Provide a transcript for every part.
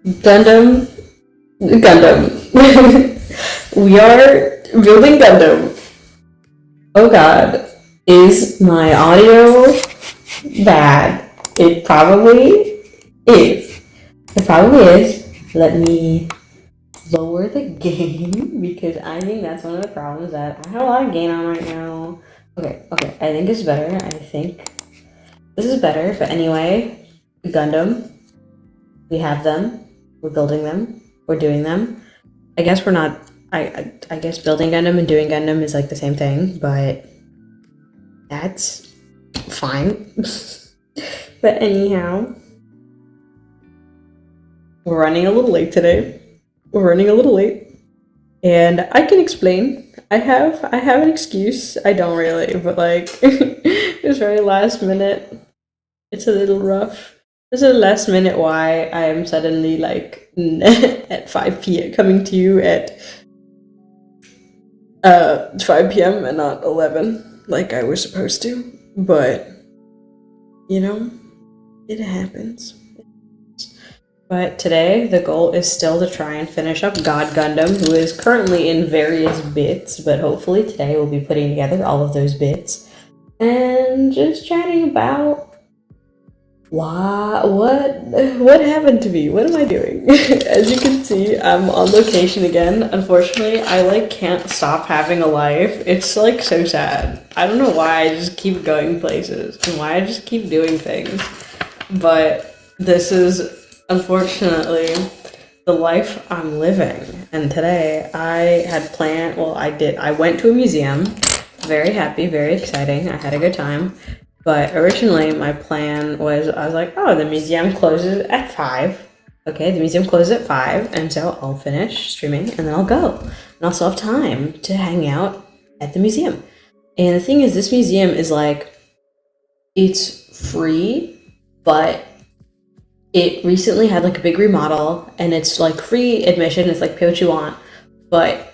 Gundam. We are building Gundam. Oh god. Is my audio bad? It probably is. It probably is. Let me lower the gain because I think that's one of the problems that I have a lot of gain on right now. Okay, I think it's better. I think this is better. But anyway, Gundam. We have them. We're building them. We're doing them. I guess we're not. I guess building Gundam and doing Gundam is like the same thing, but that's fine. But anyhow, we're running a little late today. And I can explain. I have an excuse. I don't really, but like it's very last minute. It's a little rough. This is the last minute why I am suddenly like at 5 p.m. coming to you at 5 p.m. and not 11 like I was supposed to. But you know, it happens. But today the goal is still to try and finish up God Gundam, who is currently in various bits, but hopefully today we'll be putting together all of those bits and just chatting about what happened to me? What am I doing? As you can see, I'm on location again. Unfortunately, I like can't stop having a life. It's like so sad. I don't know why I just keep going places and why I just keep doing things. But this is unfortunately the life I'm living. And today I had planned, I went to a museum. Very happy, very exciting. I had a good time. But originally, my plan was, I was like, oh, the museum closes at 5. Okay, the museum closes at 5, and so I'll finish streaming, and then I'll go. And I'll still have time to hang out at the museum. And the thing is, this museum is like, it's free, but it recently had like a big remodel, and it's like free admission, it's like pay what you want, but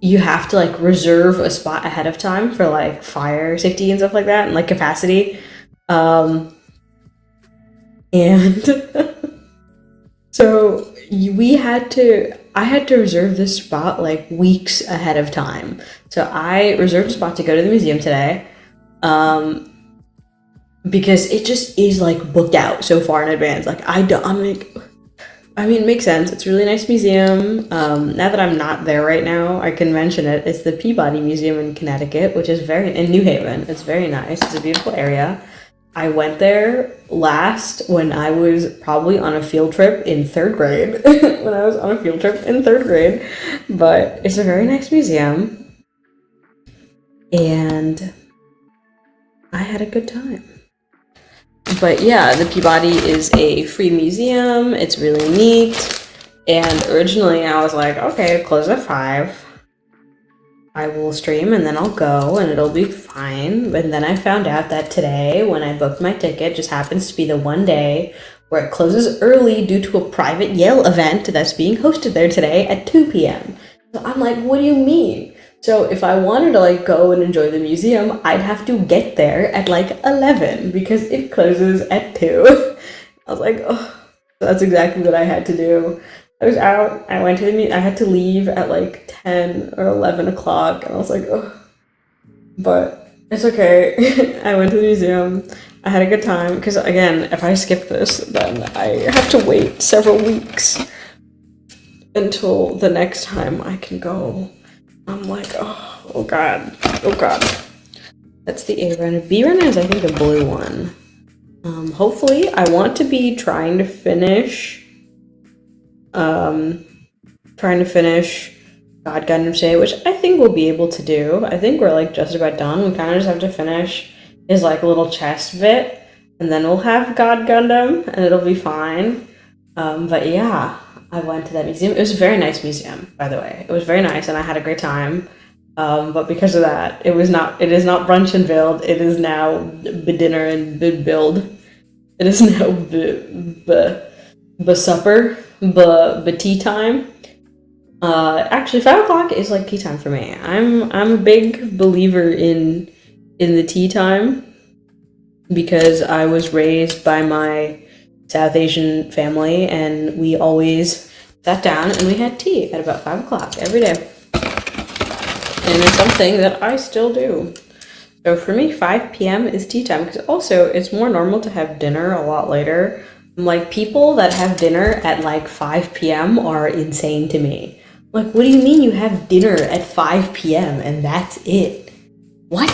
you have to like reserve a spot ahead of time for like fire safety and stuff like that and like capacity. And so I had to reserve this spot like weeks ahead of time. So I reserved a spot to go to the museum today. Because it just is like booked out so far in advance. Like it makes sense. It's a really nice museum. Now that I'm not there right now, I can mention it. It's the Peabody Museum in Connecticut, which is in New Haven. It's very nice. It's a beautiful area. I went there last when I was probably on a field trip in 3rd grade. But it's a very nice museum. And I had a good time. But yeah, the Peabody is a free museum. It's really neat. And originally I was like, okay, close at 5. I will stream and then I'll go and it'll be fine. But then I found out that today, when I booked my ticket, just happens to be the one day where it closes early due to a private Yale event that's being hosted there today at 2 p.m. So I'm like, what do you mean? So if I wanted to like go and enjoy the museum, I'd have to get there at like 11 because it closes at 2. I was like, oh, that's exactly what I had to do. I was out, I went to the museum, I had to leave at like 10 or 11 o'clock, and I was like, oh, but it's okay. I went to the museum, I had a good time, because again, if I skip this, then I have to wait several weeks until the next time I can go. I'm like, oh god. That's the A run. B run is, I think, the blue one. Hopefully, I want to be trying to finish God Gundam today, which I think we'll be able to do. I think we're like just about done. We kind of just have to finish his like little chest bit, and then we'll have God Gundam, and it'll be fine. But yeah. I went to that museum. It was a very nice museum, by the way. It was very nice, and I had a great time. But because of that, it is not brunch and build. It is now dinner and build. It is now supper, tea time. Actually, 5 o'clock is like tea time for me. I'm a big believer in the tea time because I was raised by my South Asian family, and we always sat down and we had tea at about 5 o'clock every day. And it's something that I still do. So for me, 5 p.m. is tea time, because also it's more normal to have dinner a lot later. Like, people that have dinner at like 5 p.m. are insane to me. Like, what do you mean you have dinner at 5 p.m. and that's it? What?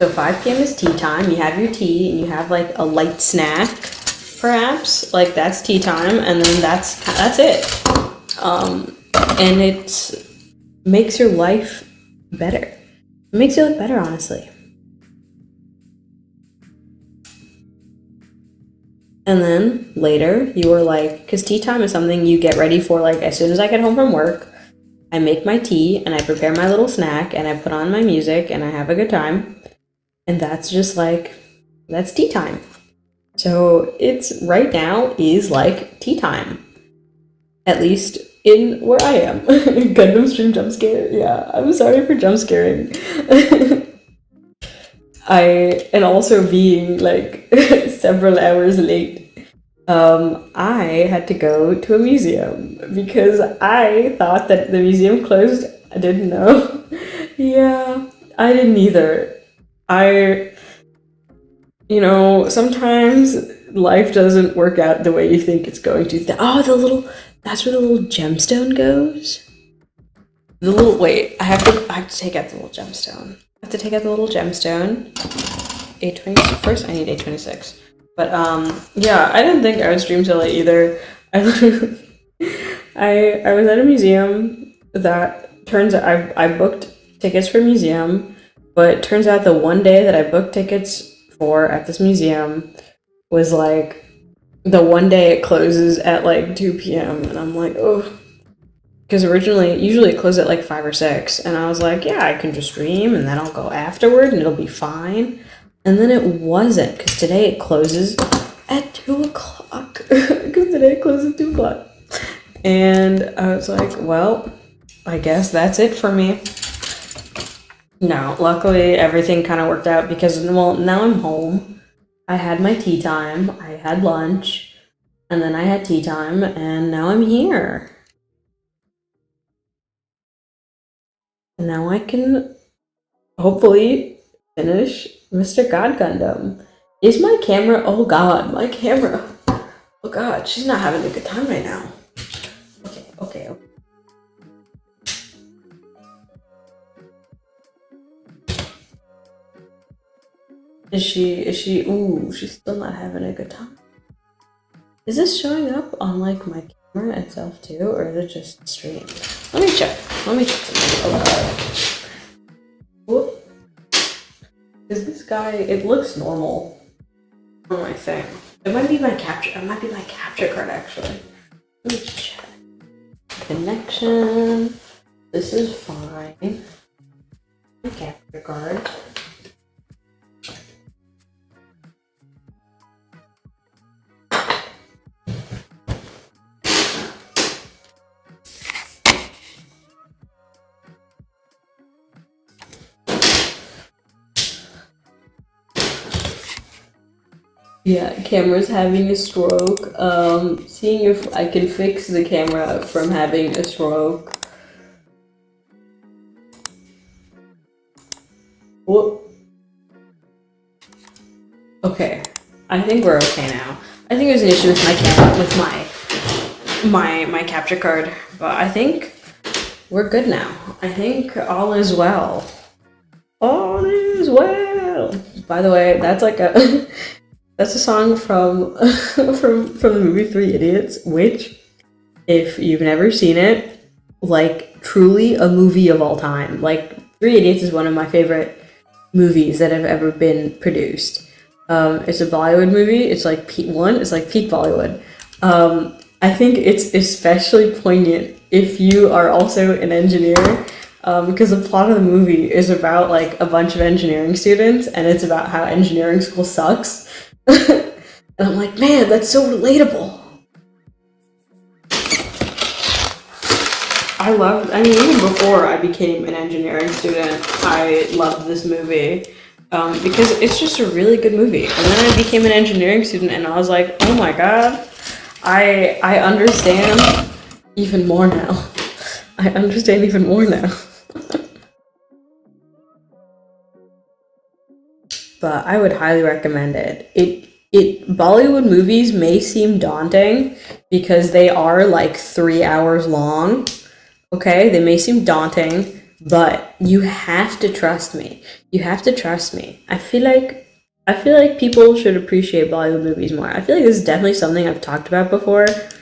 So 5 p.m. is tea time. You have your tea and you have like a light snack, perhaps. Like, that's tea time, and then that's it. And it makes your life better. It makes you look better, honestly. And then later, you are like, because tea time is something you get ready for, like, as soon as I get home from work, I make my tea and I prepare my little snack and I put on my music and I have a good time. And that's just like, that's tea time. So it's right now is like tea time. At least in where I am. Gundam stream jump scare. Yeah, I'm sorry for jump scaring. And also being like several hours late. I had to go to a museum because I thought that the museum closed. I didn't know. Yeah, I didn't either. Sometimes life doesn't work out the way you think it's going to. That's where the little gemstone goes. I have to take out the little gemstone. I have to take out the little gemstone. A26. First, I need A26. But yeah, I didn't think I would stream till late either. I was at a museum that turns out I booked tickets for museum, but it turns out the one day that I booked tickets for at this museum was like the one day it closes at like 2 p.m. and I'm like, oh. Because usually it closes at like 5 or 6, and I was like, yeah, I can just stream, and then I'll go afterward, and it'll be fine. And then it wasn't, because today it closes at 2 o'clock. Because today it closes at 2 o'clock. And I was like, well, I guess that's it for me. No, luckily everything kind of worked out because, well, now I'm home. I had my tea time, I had lunch, and then I had tea time, and now I'm here. And now I can hopefully finish Mr. God Gundam. Is my camera? Oh god, my camera. Oh god, she's not having a good time right now. Okay. Is she, ooh, she's still not having a good time. Is this showing up on like my camera itself too, or is it just streamed? Let me check something. Oh god. Whoop. Is this guy, it looks normal on my thing. It might be my capture card actually. Let me check. Connection. This is fine. My capture card. Yeah, camera's having a stroke. Seeing if I can fix the camera from having a stroke. Whoop. Okay, I think we're okay now. I think there's an issue with my camera, with my capture card, but I think we're good now. I think all is well. All is well. By the way, that's like a that's a song from the movie 3 Idiots, which, if you've never seen it, like, truly a movie of all time. Like, 3 Idiots is one of my favorite movies that have ever been produced. It's a Bollywood movie. It's like peak Bollywood. I think it's especially poignant if you are also an engineer, because the plot of the movie is about like a bunch of engineering students, and it's about how engineering school sucks. And I'm like, man, that's so relatable. Even before I became an engineering student, I loved this movie. because it's just a really good movie. And then I became an engineering student, and I was like, oh my god, I understand even more now. I understand even more now. But I would highly recommend it. Bollywood movies may seem daunting because they are like 3 hours long. Okay, they may seem daunting, but you have to trust me. You have to trust me. I feel like people should appreciate Bollywood movies more. I feel like this is definitely something I've talked about before. This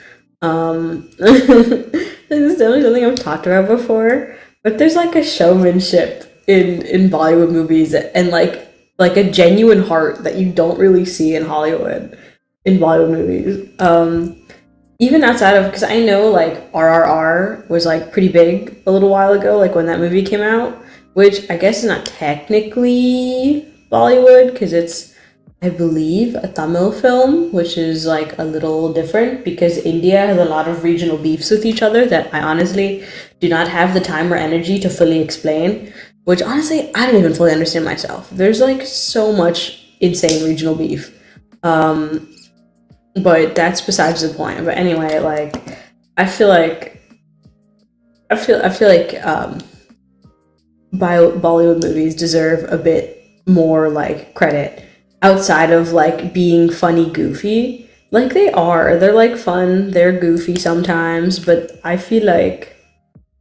is definitely something I've talked about before. But there's like a showmanship in Bollywood movies, and like a genuine heart that you don't really see in Hollywood in Bollywood movies. Even outside of, because I know like RRR was like pretty big a little while ago, like when that movie came out, which I guess is not technically Bollywood because it's, I believe, a Tamil film, which is like a little different because India has a lot of regional beefs with each other that I honestly do not have the time or energy to fully explain, which honestly I don't even fully understand myself. There's like so much insane regional beef. But that's besides the point. But anyway, like I feel like Bollywood movies deserve a bit more like credit outside of like being funny goofy. Like they're like fun, they're goofy sometimes, but I feel like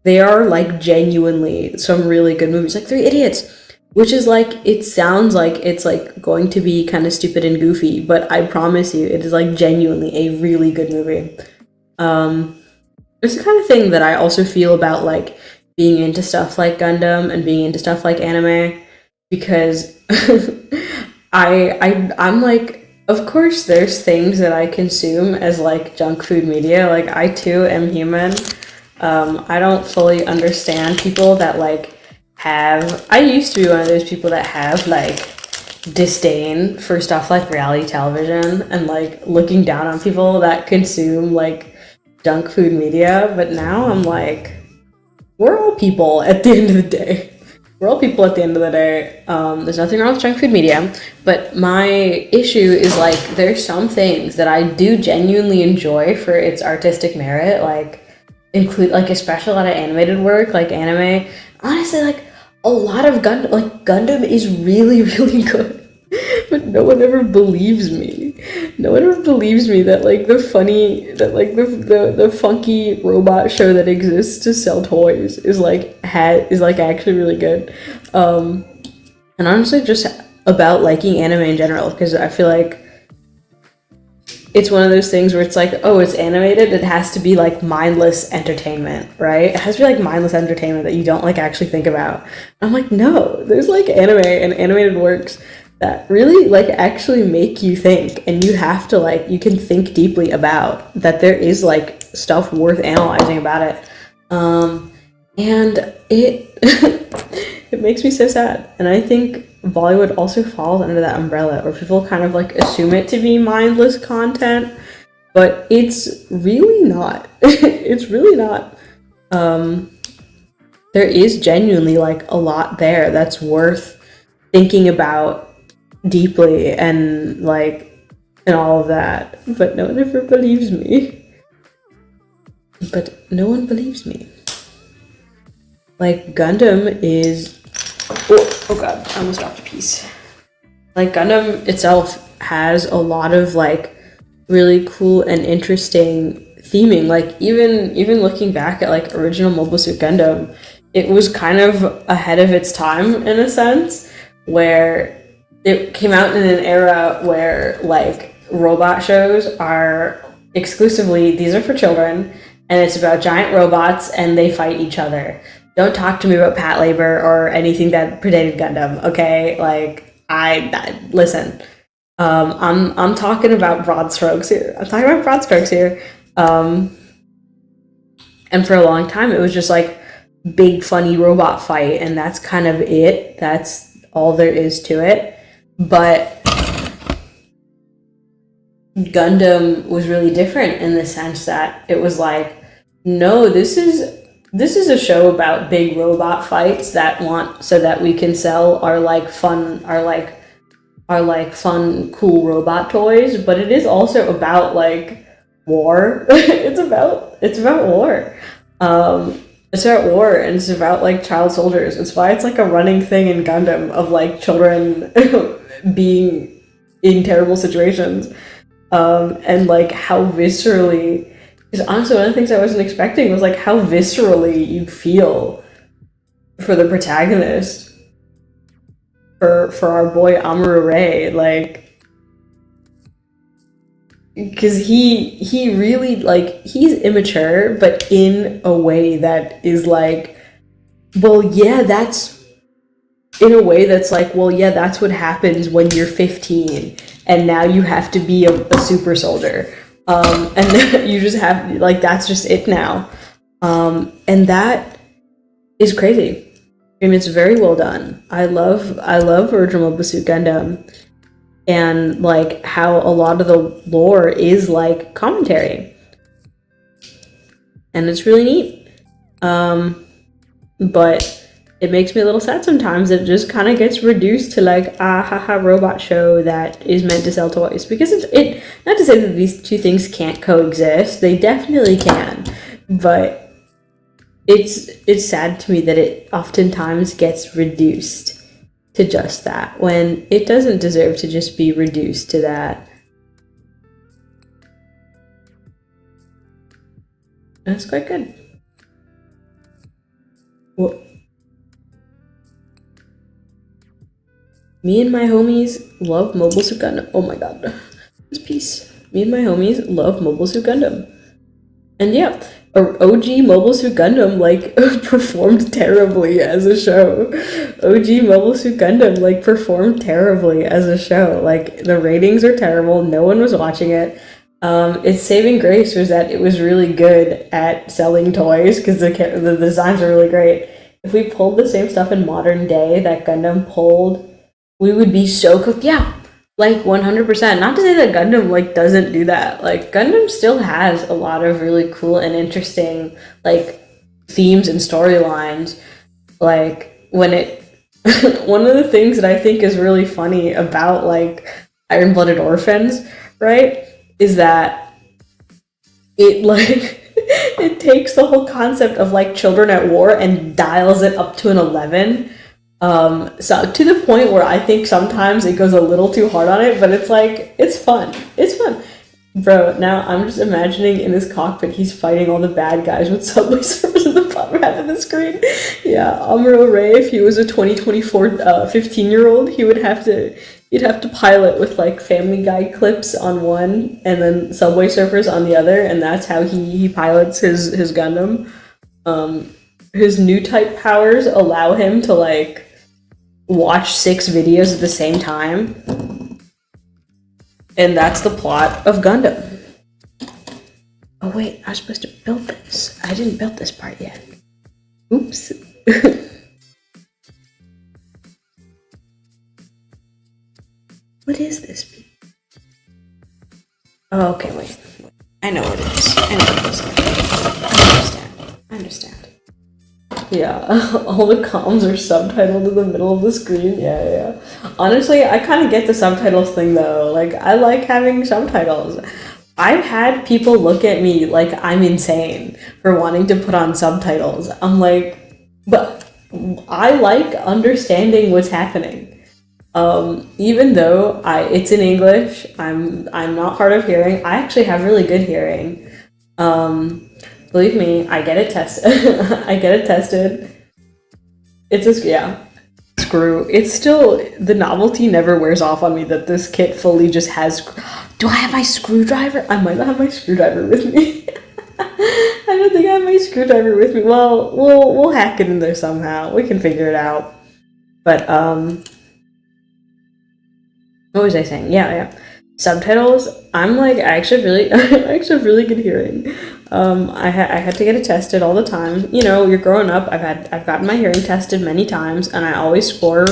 they are like genuinely some really good movies, like Three Idiots, which is like, it sounds like it's like going to be kind of stupid and goofy, but I promise you it is like genuinely a really good movie. um it's the kind of thing that I also feel about like being into stuff like Gundam and being into stuff like anime, because I'm like, of course there's things that I consume as like junk food media. Like I too am human. I don't fully understand people that like have. I used to be one of those people that have like disdain for stuff like reality television and like looking down on people that consume like junk food media. But now I'm like, we're all people at the end of the day. We're all people at the end of the day. There's nothing wrong with junk food media, but my issue is like there's some things that I do genuinely enjoy for its artistic merit, like include like especially a lot of animated work, like anime. Honestly, like a lot of Gundam is really really good. But no one ever believes me. No one ever believes me that like the funky robot show that exists to sell toys is like actually really good. And honestly, just about liking anime in general, because I feel like it's one of those things where it's like, oh, it's animated, it has to be like mindless entertainment, right? It has to be like mindless entertainment that you don't like actually think about. I'm like, no, there's like anime and animated works that really like actually make you think, and you have to like, you can think deeply about that. There is like stuff worth analyzing about it. And it it makes me so sad. And I think Bollywood also falls under that umbrella where people kind of like assume it to be mindless content, but it's really not. It's really not. There is genuinely like a lot there that's worth thinking about deeply and like and all of that. But no one ever believes me. But no one believes me. Like Gundam is oh god, I almost dropped a piece. Like Gundam itself has a lot of like really cool and interesting theming. Like even looking back at like original Mobile Suit Gundam, it was kind of ahead of its time in a sense, where it came out in an era where like robot shows are exclusively, these are for children, and it's about giant robots and they fight each other. Don't talk to me about Pat Labor or anything that predated Gundam, okay? Like listen. I'm talking about broad strokes here. And for a long time, it was just like big funny robot fight, and that's kind of it. That's all there is to it. But Gundam was really different in the sense that it was like, no, this is this is a show about big robot fights that want so that we can sell our fun cool robot toys, but it is also about like war. It's about war. It's about war, and it's about like child soldiers. It's why it's like a running thing in Gundam of like children being in terrible situations, and like how viscerally. Because honestly, one of the things I wasn't expecting was like how viscerally you feel for the protagonist, for our boy Amuro Ray, like, because he really like he's immature, but in a way that is like, well, yeah, that's in a way that's like, well, yeah, that's what happens when you're 15 and now you have to be a super soldier. And then you just have like that's just it now, and that is crazy. I mean, it's very well done. I love Original Mobile Suit Gundam, and like how a lot of the lore is like commentary, and it's really neat. But it makes me a little sad sometimes. It just kind of gets reduced to like a haha robot show that is meant to sell toys, because it not to say that these two things can't coexist, they definitely can, but it's sad to me that it oftentimes gets reduced to just that when it doesn't deserve to just be reduced to that. That's quite good. Well, me and my homies love Mobile Suit Gundam. Oh my god. This piece. Me and my homies love Mobile Suit Gundam. And yeah, OG Mobile Suit Gundam, like, performed terribly as a show. OG Mobile Suit Gundam, like, performed terribly as a show. Like, the ratings are terrible. No one was watching it. Its saving grace was that it was really good at selling toys, because the designs are really great. If we pulled the same stuff in modern day that Gundam pulled, we would be so cooked. Yeah, like 100%. Not to say that Gundam like doesn't do that. Like Gundam still has a lot of really cool and interesting like themes and storylines. Like when it one of the things that I think is really funny about like Iron-Blooded Orphans, right, is that it like it takes the whole concept of like children at war and dials it up to an 11. So to the point where I think sometimes it goes a little too hard on it, but it's like, it's fun. It's fun. Bro, now I'm just imagining in his cockpit, he's fighting all the bad guys with subway surfers in the bottom half of the screen. Yeah, Amuro Ray, if he was a 2024 15-year-old, he'd have to pilot with like Family Guy clips on one and then subway surfers on the other, and that's how he pilots his Gundam. His new type powers allow him to like watch 6 videos at the same time, and that's the plot of Gundam. Oh wait, I was supposed to build this. I didn't build this part yet. Oops. What is this? Oh, okay, wait. I know what it is. I understand. Yeah, all the comms are subtitled in the middle of the screen. Yeah. Honestly, I kind of get the subtitles thing though. Like, I like having subtitles. I've had people look at me like I'm insane for wanting to put on subtitles. I'm like, but I like understanding what's happening. Even though it's in English, I'm not hard of hearing. I actually have really good hearing. Believe me, I get it tested. I get it tested. It's just, yeah. Screw. It's still, the novelty never wears off on me that this kit fully just has. Do I have my screwdriver? I might not have my screwdriver with me. I don't think I have my screwdriver with me. Well, we'll hack it in there somehow. We can figure it out. But, what was I saying? Yeah. Subtitles, I'm like, I actually have really good hearing. I had to get it tested all the time. You know, you're growing up. I've gotten my hearing tested many times, and I always score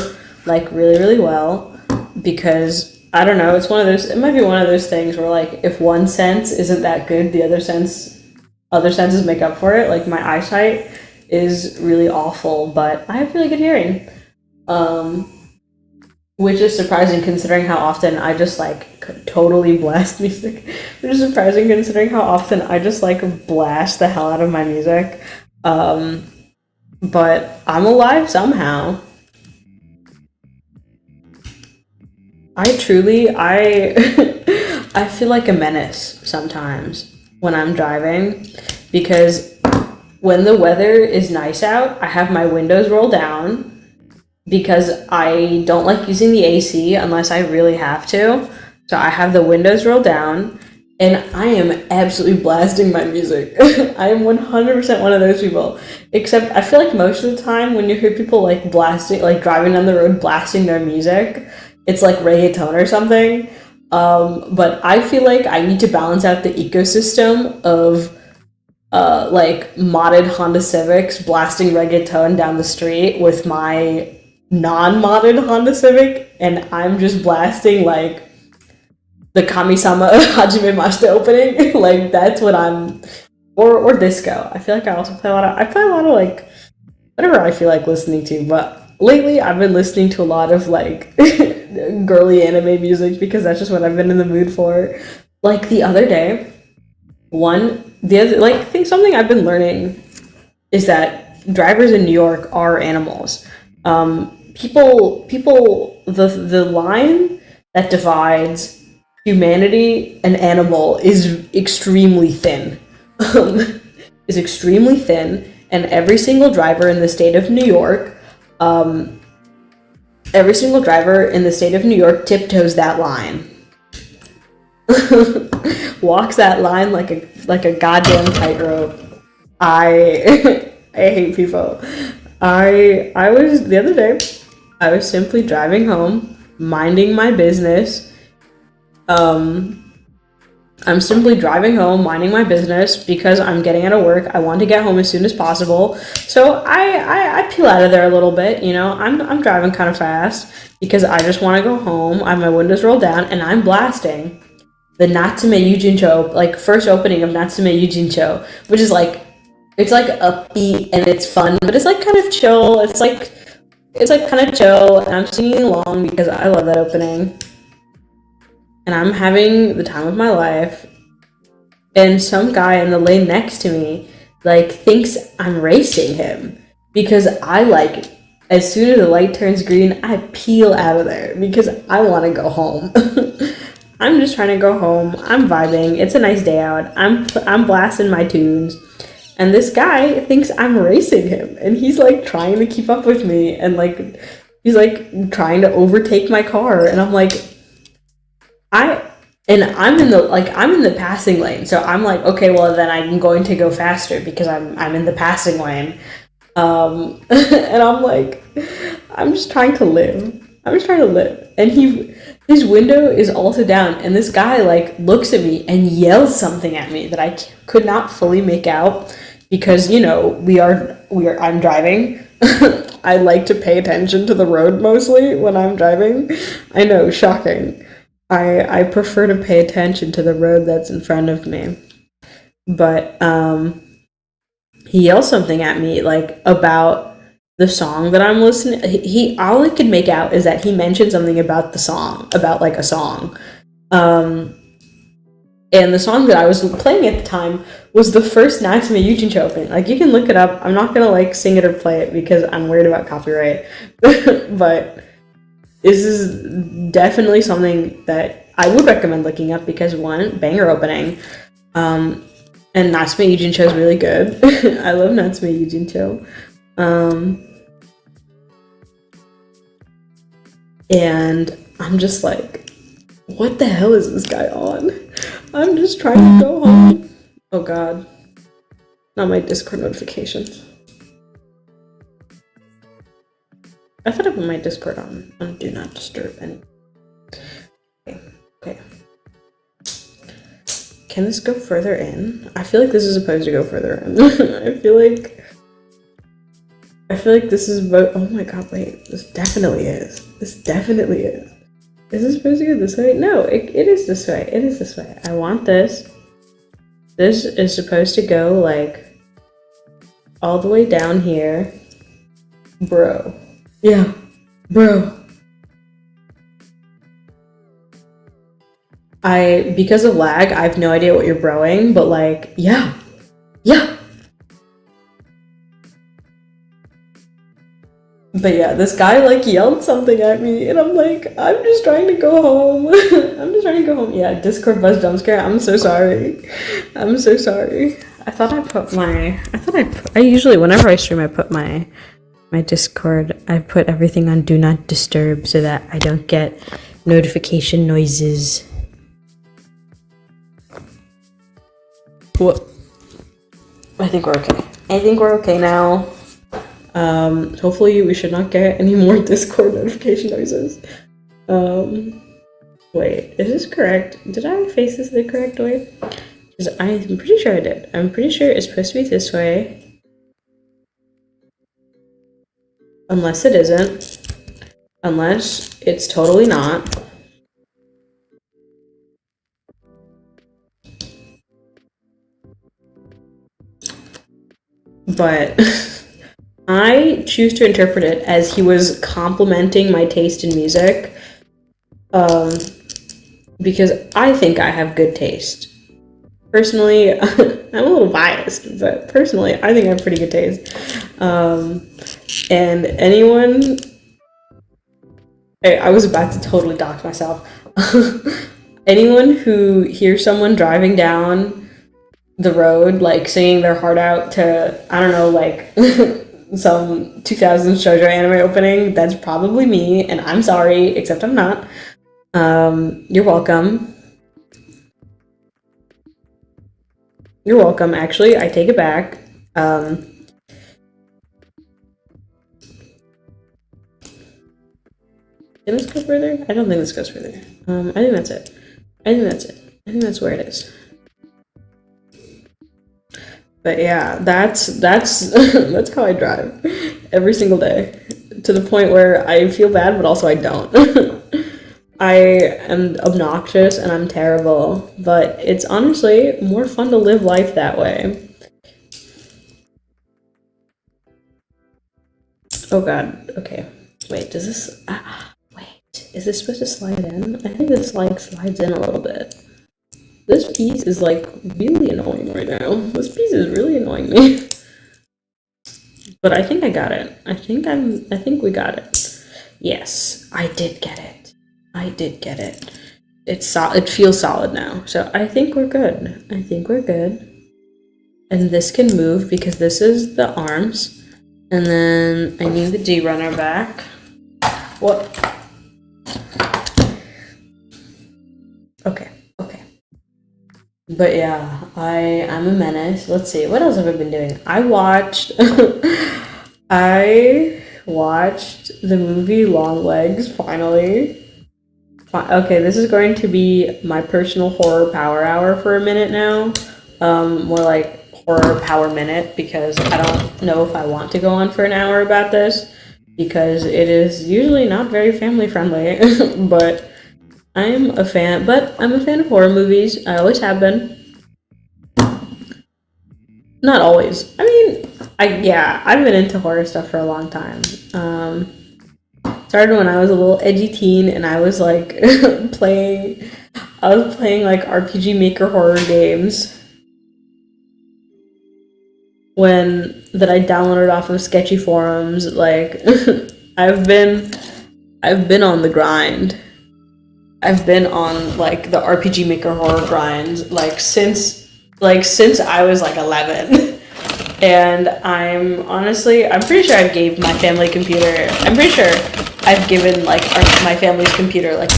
like really, really well, because I don't know. It's one of those. It might be one of those things where like if one sense isn't that good, the other senses make up for it. Like my eyesight is really awful, but I have really good hearing. Which is surprising considering how often I just like totally blast music. Which is surprising considering how often I just like blast the hell out of my music. But I'm alive somehow. I I feel like a menace sometimes when I'm driving, because when the weather is nice out, I have my windows rolled down because I don't like using the AC unless I really have to. So I have the windows rolled down and I am absolutely blasting my music. I am 100% one of those people. Except I feel like most of the time when you hear people like blasting, like driving down the road blasting their music, it's like reggaeton or something. But I feel like I need to balance out the ecosystem of like modded Honda Civics blasting reggaeton down the street with my non-modded Honda Civic, and I'm just blasting like the Kami-sama Hajime Mashita opening. Like that's what I'm, or disco. I feel like I also play a lot of like whatever I feel like listening to, but lately I've been listening to a lot of like girly anime music because that's just what I've been in the mood for. Like the other day, something I've been learning is that drivers in New York are animals. The line that divides humanity and animal is extremely thin. Is extremely thin, and every single driver in the state of New York, tiptoes that line. Walks that line like a goddamn tightrope. I hate people. The other day, I was simply driving home, minding my business. I'm simply driving home, minding my business because I'm getting out of work. I want to get home as soon as possible. So I peel out of there a little bit, you know. I'm driving kind of fast because I just want to go home. I have my windows rolled down and I'm blasting the Natsume Yujincho, like first opening of Natsume Yujincho, which is like, it's like upbeat and it's fun, but it's like kind of chill. It's like kind of chill, and I'm singing along because I love that opening. And I'm having the time of my life, and some guy in the lane next to me like thinks I'm racing him because I like, as soon as the light turns green, I peel out of there because I want to go home. I'm just trying to go home. I'm vibing. It's a nice day out. I'm blasting my tunes, and this guy thinks I'm racing him, and he's like trying to keep up with me, and like he's like trying to overtake my car, and I'm like, I'm in the passing lane, so I'm like, okay, well then I'm going to go faster because I'm in the passing lane, and I'm like, I'm just trying to live. And his window is also down, and this guy like looks at me and yells something at me that I could not fully make out because, you know, I'm driving. I like to pay attention to the road mostly when I'm driving. I know, shocking. I prefer to pay attention to the road that's in front of me. But he yelled something at me like about the song that I'm listening. All I could make out is that he mentioned something about the song, about like a song. And the song that I was playing at the time was the first Natsume Yujincho opening. Like, you can look it up. I'm not gonna like sing it or play it because I'm worried about copyright. But this is definitely something that I would recommend looking up because, one, banger opening. And Natsume Yujincho is really good. I love Natsume Yujincho. And I'm just like, what the hell is this guy on? I'm just trying to go home. Oh god. Not my Discord notifications. I thought I put my Discord on Do Not Disturb. And okay. Can this go further in? I feel like this is supposed to go further in. I feel like this is about. Oh my god! Wait, this definitely is. Is this supposed to go this way? No, it is this way. It is this way. I want this. This is supposed to go like all the way down here. Bro. Yeah. Bro. Because of lag, I have no idea what you're broing, but like, yeah. Yeah. But yeah, this guy like yelled something at me and I'm like, I'm just trying to go home. I'm just trying to go home. Yeah, Discord buzz jump scare. I'm so sorry. I'm so sorry. I usually, whenever I stream, I put my Discord, I put everything on do not disturb so that I don't get notification noises. What? I think we're okay. I think we're okay now. Hopefully we should not get any more Discord notification noises. Wait, is this correct? Did I face this the correct way? Because I'm pretty sure I did. I'm pretty sure it's supposed to be this way. Unless it isn't. Unless it's totally not. But I choose to interpret it as he was complimenting my taste in music. Because I think I have good taste. Personally, I'm a little biased, but personally, I think I have pretty good taste. And anyone... I was about to totally dox myself. Anyone who hears someone driving down the road, like, singing their heart out to, I don't know, like, some 2000s shoujo anime opening, that's probably me, and I'm sorry, except I'm not. You're welcome. You're welcome, actually, I take it back. Can this go further? I don't think this goes further. I think that's it. I think that's where it is. But yeah, that's that's how I drive every single day, to the point where I feel bad, but also I don't. I am obnoxious and I'm terrible, but it's honestly more fun to live life that way. Oh god, okay. Wait, does this... wait, is this supposed to slide in? I think this, like, slides in a little bit. This piece is, like, really annoying right now. This piece is really annoying me. But I think I got it. I think we got it. Yes, I did get it. I did get it. It feels solid now. So I think we're good. I think we're good. And this can move because this is the arms. And then I need the D runner back. What? Okay. But yeah, I'm a menace. Let's see, what else have I been doing? I watched the movie Longlegs, finally. Okay, this is going to be my personal horror power hour for a minute now. More like horror power minute, because I don't know if I want to go on for an hour about this, because it is usually not very family friendly. But I'm a fan of horror movies. I always have been. Not always. I mean, I've been into horror stuff for a long time. Started when I was a little edgy teen, and I was like playing like RPG Maker horror games that I downloaded off of sketchy forums. Like, I've been on the grind. I've been on like the RPG Maker horror grind since I was like 11. And I'm pretty sure I've gave my family computer. I'm pretty sure I've given like my family's computer like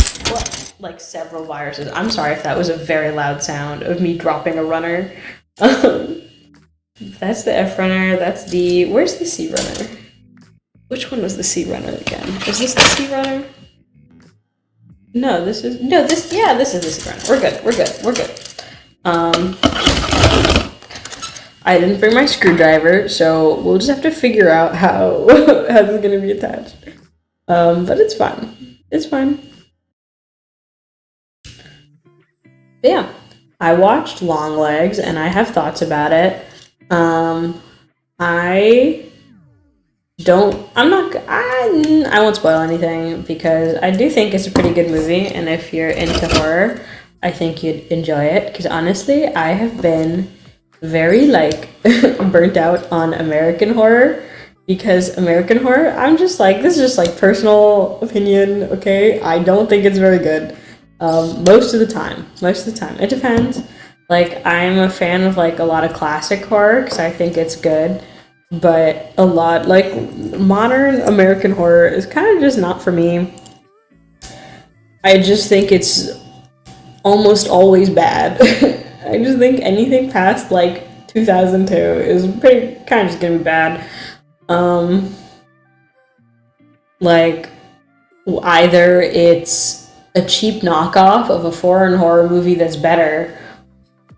several viruses. I'm sorry if that was a very loud sound of me dropping a runner. That's the F runner. That's D. Where's the C runner? Which one was the C runner again? Is this the C runner? No, this is the C runner. We're good. I didn't bring my screwdriver, so we'll just have to figure out how this is gonna be attached. But it's fine. It's fine. But yeah, I watched Longlegs, and I have thoughts about it. I I won't spoil anything because I do think it's a pretty good movie, and if you're into horror, I think you'd enjoy it. Because honestly, I have been very like burnt out on American horror, because American horror, I'm just like, this is just like personal opinion, okay? I don't think it's very good. Most of the time. It depends. Like, I'm a fan of like a lot of classic horror because I think it's good, but a lot like modern American horror is kind of just not for me. I just think it's almost always bad. I just think anything past like 2002 is pretty kind of just gonna be bad. Like, either it's a cheap knockoff of a foreign horror movie that's better,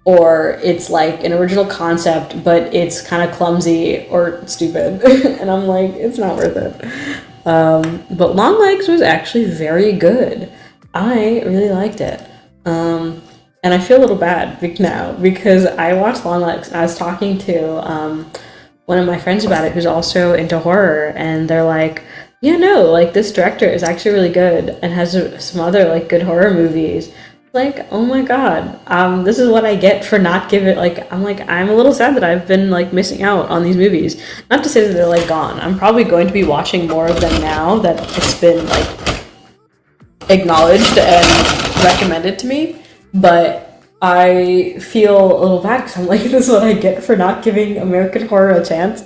or it's like an original concept but it's kind of clumsy or stupid. And I'm like, it's not worth it. But Longlegs was actually very good. I really liked it. And I feel a little bad now because I watched Longlegs and I was talking to one of my friends about it who's also into horror, and they're like, yeah, no, like this director is actually really good and has some other like good horror movies. Like, oh my god, this is what I get for not giving, like, I'm like, I'm a little sad that I've been like missing out on these movies. Not to say that they're like gone. I'm probably going to be watching more of them now that it's been like acknowledged and recommended to me, but I feel a little bad because I'm like, this is what I get for not giving American horror a chance.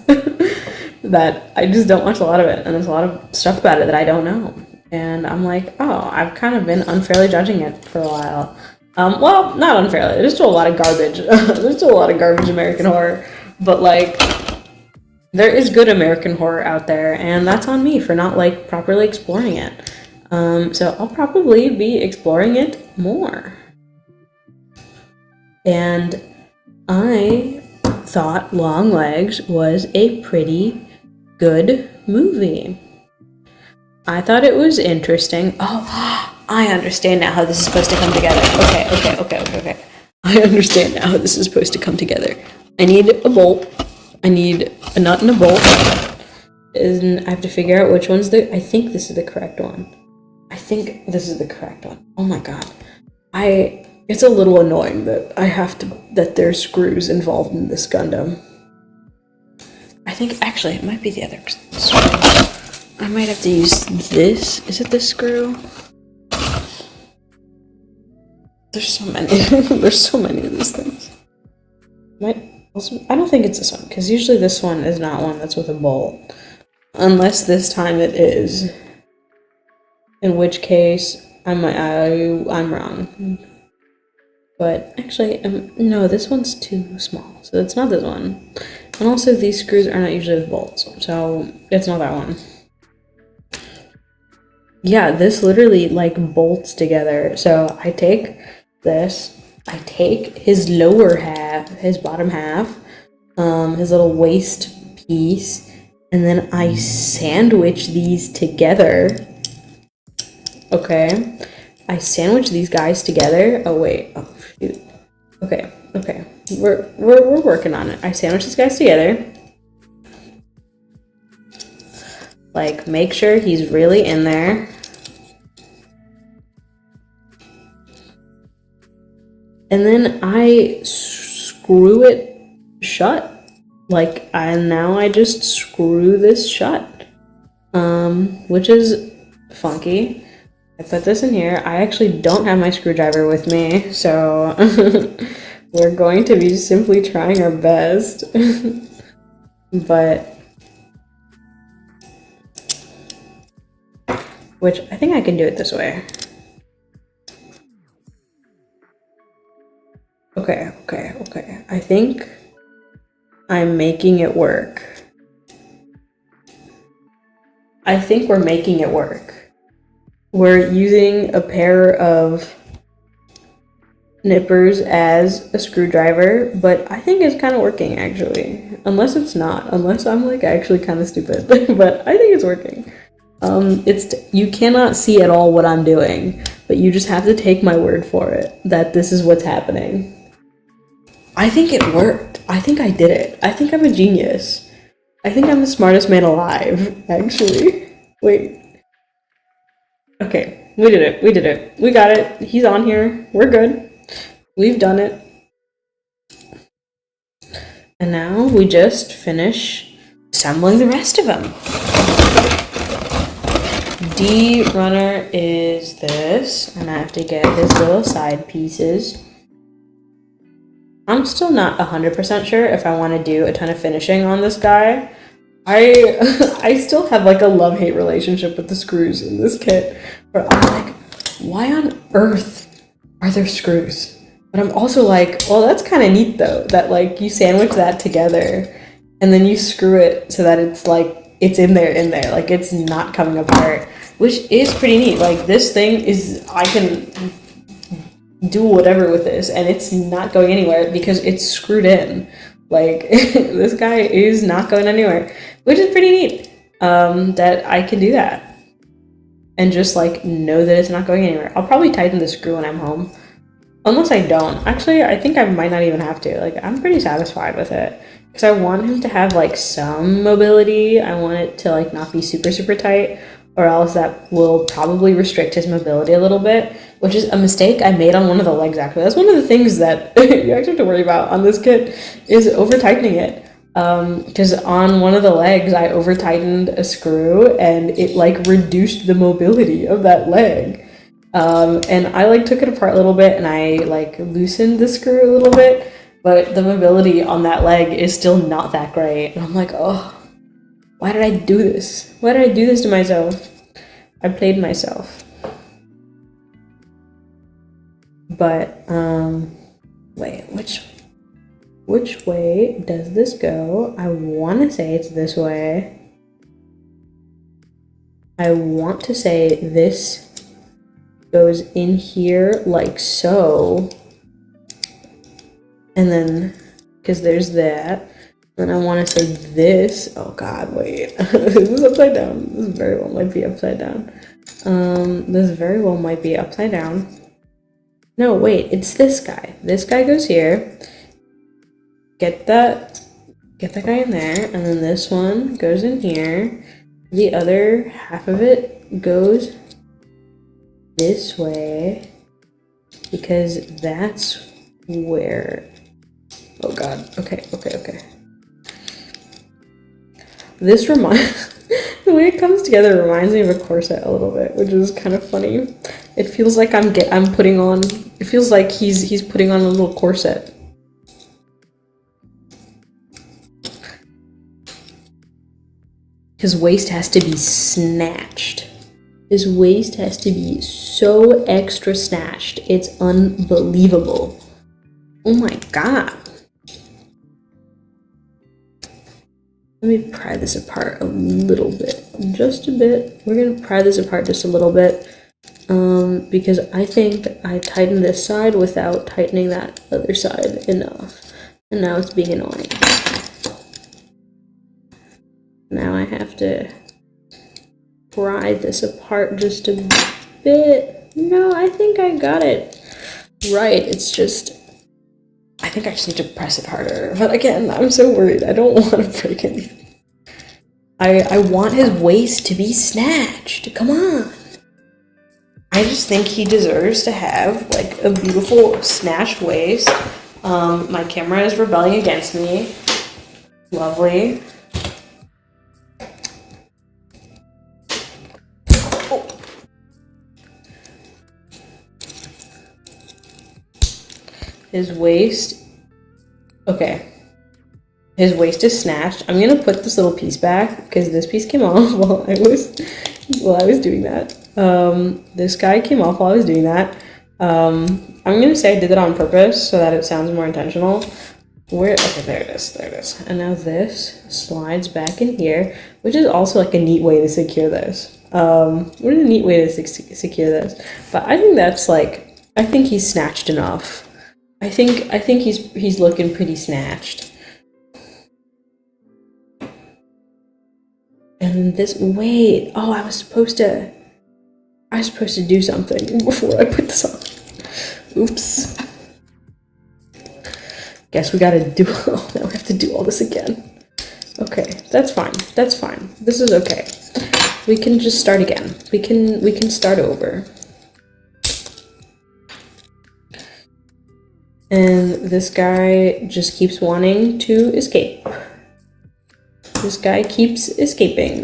That I just don't watch a lot of it, and there's a lot of stuff about it that I don't know. And I'm like, oh, I've kind of been unfairly judging it for a while. Well, not unfairly. There's still a lot of garbage. There's still a lot of garbage American horror. But, like, there is good American horror out there, and that's on me for not, like, properly exploring it. So I'll probably be exploring it more. And I thought Longlegs was a pretty good movie. I thought it was interesting. Oh, I understand now how this is supposed to come together. Okay. I understand now how this is supposed to come together. I need a bolt. I need a nut and a bolt. And I have to figure out which one's I think this is the correct one. Oh my god. It's a little annoying that there's screws involved in this Gundam. I think, actually, it might be the other screw. I might have to use this. Is it this screw? There's so many. There's so many of these things. I don't think it's this one, because usually this one is not one that's with a bolt. Unless this time it is. In which case, I'm wrong. But actually, no, this one's too small, so it's not this one. And also, these screws are not usually with bolts, so it's not that one. Yeah, this literally, like, bolts together. So I take this, I take his lower half, his bottom half, his little waist piece, and then I sandwich these together. Okay? I sandwich these guys together. Oh, wait. Oh, shoot. Okay. We're working on it. I sandwich these guys together. Like, make sure he's really in there. And then I screw it shut. Like, now I just screw this shut. Which is funky. I put this in here. I actually don't have my screwdriver with me, so we're going to be simply trying our best. But which I think I can do it this way. Okay. I think I'm making it work. I think we're making it work. We're using a pair of nippers as a screwdriver, but I think it's kind of working, actually. Unless it's not. Unless I'm, like, actually kind of stupid. But I think it's working. You cannot see at all what I'm doing, but you just have to take my word for it that this is what's happening. I think it worked. I think I did it. I think I'm a genius. I think I'm the smartest man alive, actually. Wait. Okay, we did it. We did it. We got it. He's on here. We're good. We've done it. And now we just finish assembling the rest of them. D runner is this, and I have to get his little side pieces. I'm still not 100% sure if I want to do a ton of finishing on this guy. I still have like a love-hate relationship with the screws in this kit, but I'm like, why on earth are there screws? But I'm also like, well, that's kind of neat though, that like you sandwich that together and then you screw it so that it's like, it's in there, like it's not coming apart, which is pretty neat. Like this thing is, I can do whatever with this and it's not going anywhere because it's screwed in. Like this guy is not going anywhere, which is pretty neat, that I can do that and just like know that it's not going anywhere. I'll probably tighten the screw when I'm home. Unless I don't. Actually, I think I might not even have to. Like, I'm pretty satisfied with it. Because I want him to have, like, some mobility. I want it to, like, not be super, super tight. Or else that will probably restrict his mobility a little bit. Which is a mistake I made on one of the legs, actually. That's one of the things that you actually have to worry about on this kit. Is over-tightening it. Because on one of the legs, I over-tightened a screw. And it, like, reduced the mobility of that leg. And I like took it apart a little bit and I like loosened the screw a little bit, but the mobility on that leg is still not that great. And I'm like, oh, why did I do this? Why did I do this to myself? I played myself. But, wait, which way does this go? I want to say it's this way. I want to say this goes in here like so, and then because there's that, and I want to say this. Oh god, wait. This is upside down. This very well might be upside down. This very well might be upside down. No, wait, it's this guy. This guy goes here. Get that guy in there, and then this one goes in here. The other half of it goes this way, because that's where, oh god, okay. This the way it comes together reminds me of a corset a little bit, which is kind of funny. It feels like I'm putting on, it feels like he's putting on a little corset. His waist has to be snatched. His waist has to be so extra snatched. It's unbelievable. Oh my god. Let me pry this apart a little bit. Just a bit. We're going to pry this apart just a little bit. Because I think I tightened this side without tightening that other side enough. And now it's being annoying. Now I have to pry this apart just a bit. No, I think I got it right. It's just, I think I just need to press it harder. But again, I'm so worried. I don't want to break anything. I want his waist to be snatched. Come on. I just think he deserves to have like a beautiful snatched waist. My camera is rebelling against me. Lovely. His waist, okay. His waist is snatched. I'm gonna put this little piece back because this piece came off while I was doing that. This guy came off while I was doing that. I'm gonna say I did that on purpose so that it sounds more intentional. Okay, there it is. And now this slides back in here, which is also like a neat way to secure this. What is a neat way to secure this? But I think that's like, I think he's snatched enough. I think he's looking pretty snatched. And then this, wait, oh, I was supposed to do something before I put this on. Oops. Guess we gotta do, now we have to do all this again. Okay. That's fine. That's fine. This is okay. We can just start again. We can start over. And this guy just keeps wanting to escape. This guy keeps escaping.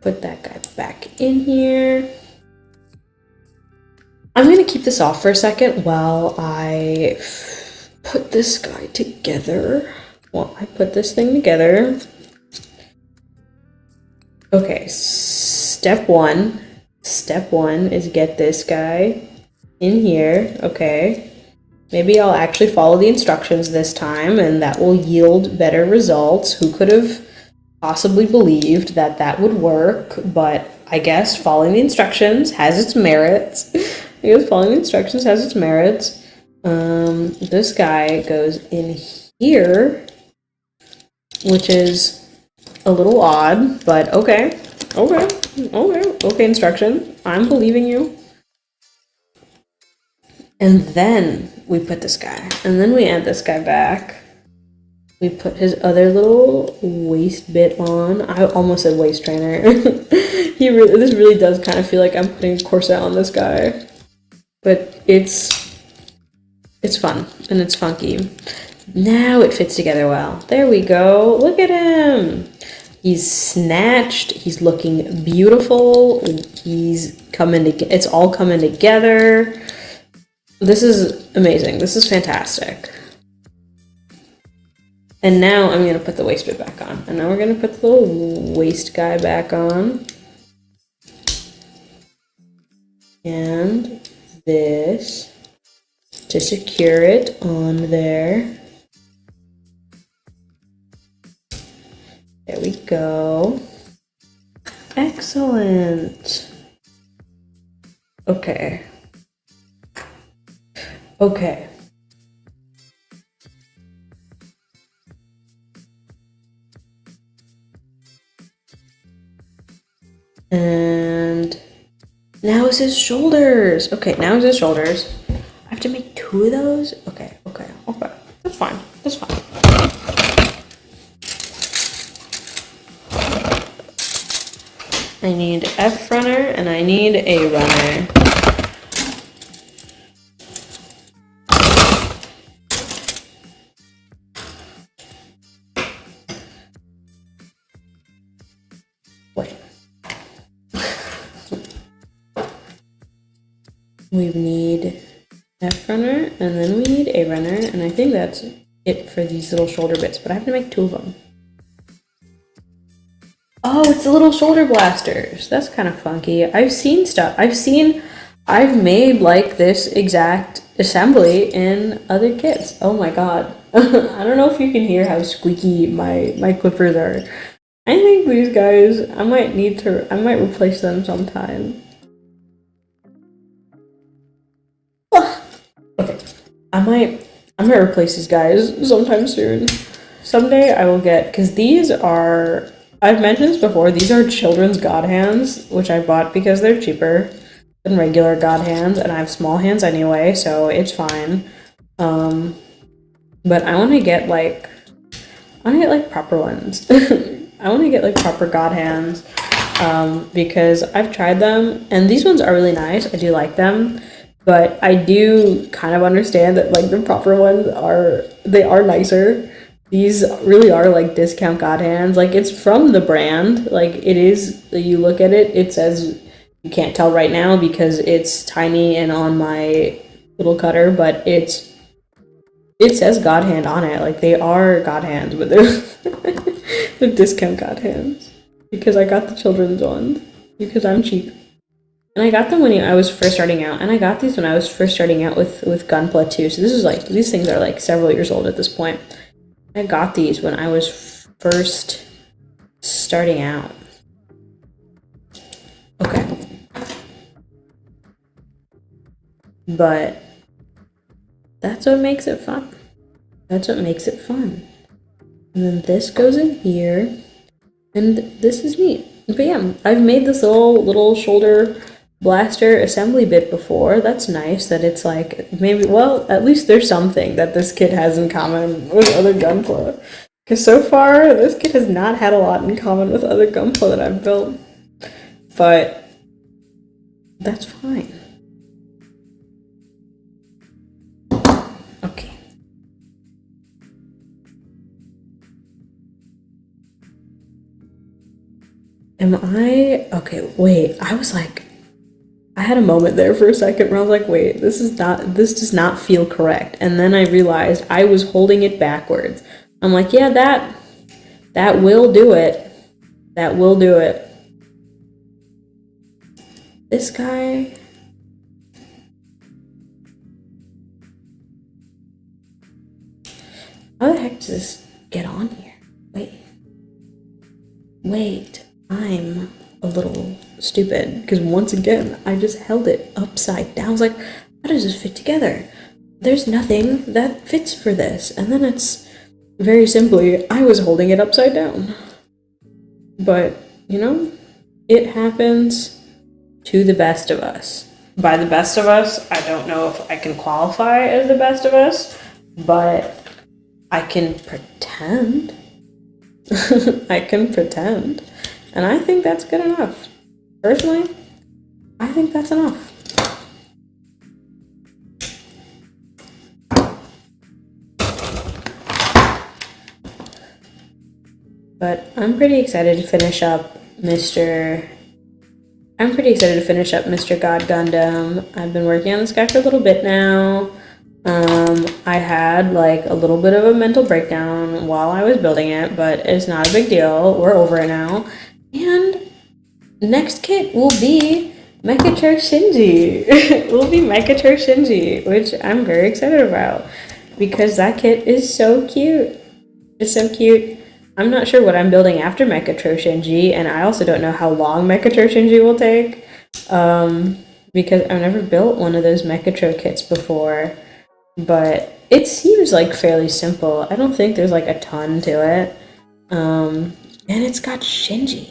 Put that guy back in here. I'm gonna keep this off for a second while I put this guy together. Well, I put this thing together. Okay, step one. Step one is get this guy in here. Okay. Maybe I'll actually follow the instructions this time and that will yield better results. Who could have possibly believed that that would work? But I guess following the instructions has its merits. This guy goes in here, which is a little odd, but okay. Okay, instruction. I'm believing you. And then we put this guy, and then we add this guy back. We put his other little waist bit on. I almost said waist trainer. This really does kind of feel like I'm putting a corset on this guy. But it's fun, and it's funky. Now it fits together well. There we go. Look at him. He's snatched. He's looking beautiful. He's coming together. It's all coming together. This is amazing. This is fantastic. And now I'm going to put the waist bit back on. And now we're going to put the little waist guy back on. And this to secure it on there. There we go. Excellent. Okay. Okay. And now it's his shoulders. Okay, now it's his shoulders. I have to make 2 of those? Okay. That's fine. I need F runner and I need A runner. Wait. We need F runner and then we need A runner, and I think that's it for these little shoulder bits, but I have to make 2 of them. Oh, it's the little shoulder blasters. That's kind of funky. I've seen stuff. I've made like this exact assembly in other kits. Oh my god. I don't know if you can hear how squeaky my clippers are. I think these guys, I might replace them sometime. Okay. I might replace these guys sometime soon. Someday I will get, because these are, I've mentioned this before, these are children's god hands, which I bought because they're cheaper than regular god hands, and I have small hands anyway, so it's fine. But I want to get like proper ones. I want to get like proper god hands, because I've tried them, and these ones are really nice. I do like them, but I do kind of understand that like the proper ones are nicer. These really are like discount god hands. Like, it's from the brand. Like, it is, you look at it, it says, you can't tell right now because it's tiny and on my little cutter, but it says god hand on it. Like, they are god hands, but they're discount god hands. Because I got the children's ones. Because I'm cheap. And I got them when I was first starting out. And I got these when I was first starting out with Gunpla too. So this is like, these things are like several years old at this point. I got these when I was first starting out. Okay. But that's what makes it fun. That's what makes it fun. And then this goes in here. And this is neat. But yeah, I've made this little shoulder blaster assembly bit before. That's nice that it's like, maybe, well, at least there's something that this kid has in common with other Gunpla. Because so far, this kid has not had a lot in common with other Gunpla that I've built. But that's fine. Okay. Okay, wait, I had a moment there for a second where I was like, wait, this does not feel correct. And then I realized I was holding it backwards. I'm like, yeah, that will do it. That will do it. This guy... How the heck does this get on here? Wait, I'm a little stupid, because once again, I just held it upside down. I was like, how does this fit together? There's nothing that fits for this. And then it's very simply, I was holding it upside down. But, you know, it happens to the best of us. By the best of us, I don't know if I can qualify as the best of us, but I can pretend. I can pretend. And I think that's good enough. Personally, I think that's enough. But I'm pretty excited to finish up Mr. God Gundam. I've been working on this guy for a little bit now. I had like a little bit of a mental breakdown while I was building it, but it's not a big deal. We're over it now. And next kit will be Mechatro Shinji. It will be Mechatro Shinji, which I'm very excited about because that kit is so cute. It's so cute. I'm not sure what I'm building after Mechatro Shinji, and I also don't know how long Mechatro Shinji will take, because I've never built one of those Mechatro kits before, but it seems like fairly simple. I don't think there's like a ton to it, and it's got Shinji.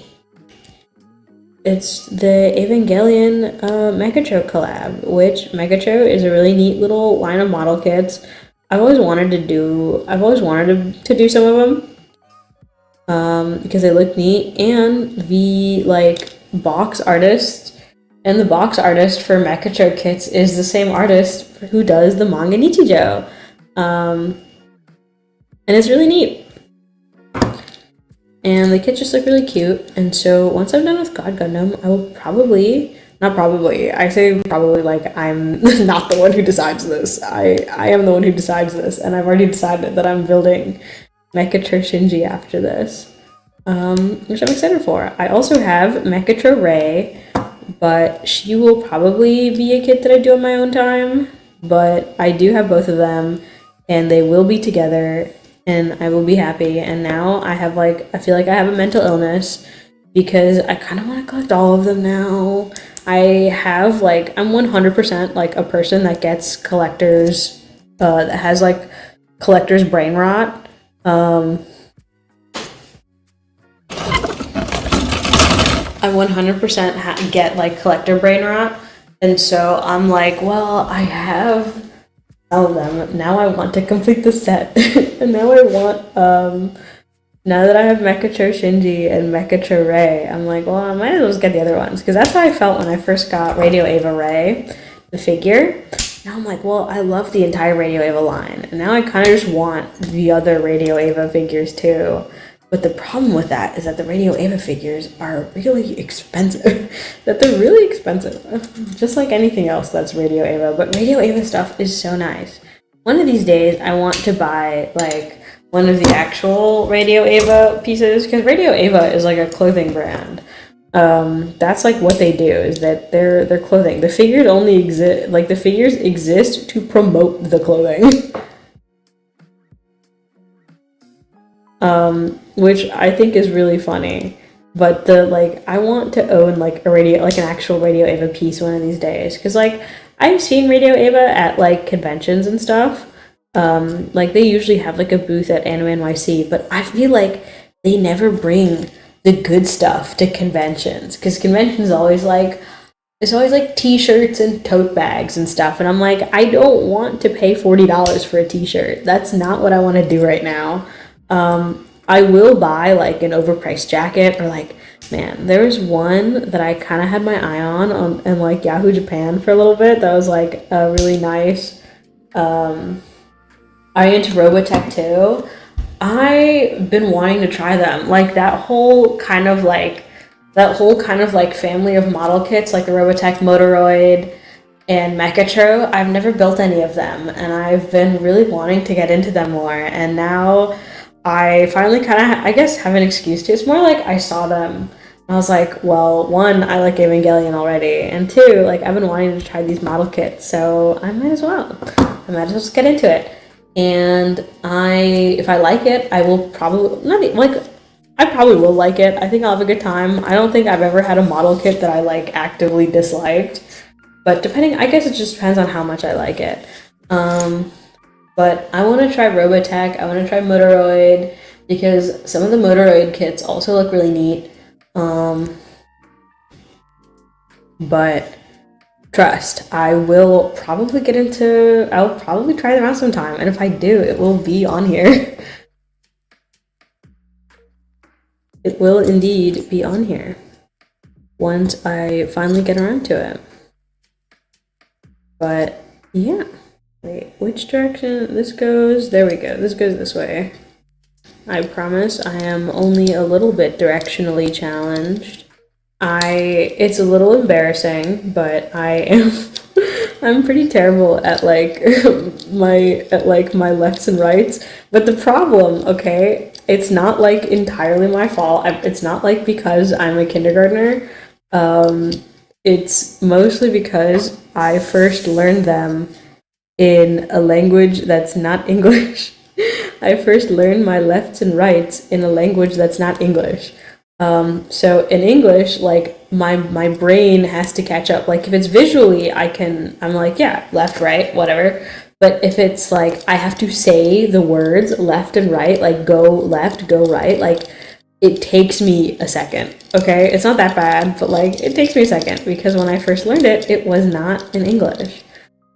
It's the Evangelion Mechatro collab, which Mechatro is a really neat little line of model kits. I've always wanted to do some of them. Because they look neat, and the box artist for Mechatro kits is the same artist who does the manga Nichijou, and it's really neat. And the kits just look really cute. And so once I'm done with God Gundam, I will I say probably like I'm not the one who decides this. I am the one who decides this, and I've already decided that I'm building Mechatro Shinji after this, which I'm excited for. I also have Mechatro Rei, but she will probably be a kit that I do on my own time, but I do have both of them, and they will be together, and I will be happy. And now I feel like I have a mental illness, because I kind of want to collect all of them now. I'm 100% like a person that gets collectors, that has like collector's brain rot. I 100% get like collector brain rot, and so I'm like, well, I have all of them. Now I want to complete the set, and now I want now that I have Mechatro Shinji and Mechatro Rei, I'm like, well, I might as well just get the other ones, because that's how I felt when I first got Radio Eva Rei, the figure. Now I'm like, well, I love the entire Radio Eva line, and now I kind of just want the other Radio Eva figures too. But the problem with that is that the Radio Eva figures are really expensive. They're really expensive, just like anything else that's Radio Eva. But Radio Eva stuff is so nice. One of these days, I want to buy like one of the actual Radio Eva pieces, because Radio Eva is like a clothing brand. That's like what they do, is that they're clothing. The figures only exist, like the figures exist to promote the clothing. Which I think is really funny. But I want to own like an actual Radio Eva piece one of these days, because like I've seen Radio Eva at like conventions and stuff. Like they usually have like a booth at Anime NYC, but I feel like they never bring the good stuff to conventions, because conventions always like, it's always like t-shirts and tote bags and stuff, and I'm like, I don't want to pay $40 for a t-shirt. That's not what I want to do right now. I will buy like an overpriced jacket, or like, man, there was one that I kind of had my eye on in like Yahoo Japan for a little bit that was like a really nice. Are you into Robotech II? I've been wanting to try them. Like that whole kind of like family of model kits, like the Robotech, Moderoid, and Mechatro. I've never built any of them, and I've been really wanting to get into them more. And now I finally kind of, I guess, have an excuse to. It's more like I saw them. I was like, well, one, I like Evangelion already, and two, like I've been wanting to try these model kits, so I might as well. I might as well just get into it. And if I like it, I will probably not like. I probably will like it. I think I'll have a good time. I don't think I've ever had a model kit that I like actively disliked, but depending, I guess it just depends on how much I like it. But I want to try Robotech. I want to try Moderoid because some of the Moderoid kits also look really neat. But trust, I'll probably try them out sometime, and if I do, it will be on here. It will indeed be on here once I finally get around to it. But yeah, wait, which direction this goes? There we go. This goes this way. I promise I am only a little bit directionally challenged. It's a little embarrassing, but I'm pretty terrible at like my lefts and rights. But the problem, okay, it's not like entirely my fault. It's not like because I'm a kindergartner. It's mostly because I first learned them in a language that's not English. I first learned my lefts and rights in a language that's not English. So in English, like my brain has to catch up. Like if it's visually, I'm like, yeah, left, right, whatever. But if it's like I have to say the words left and right, like go left, go right, like it takes me a second. Okay, it's not that bad, but like it takes me a second because when I first learned it, it was not in English.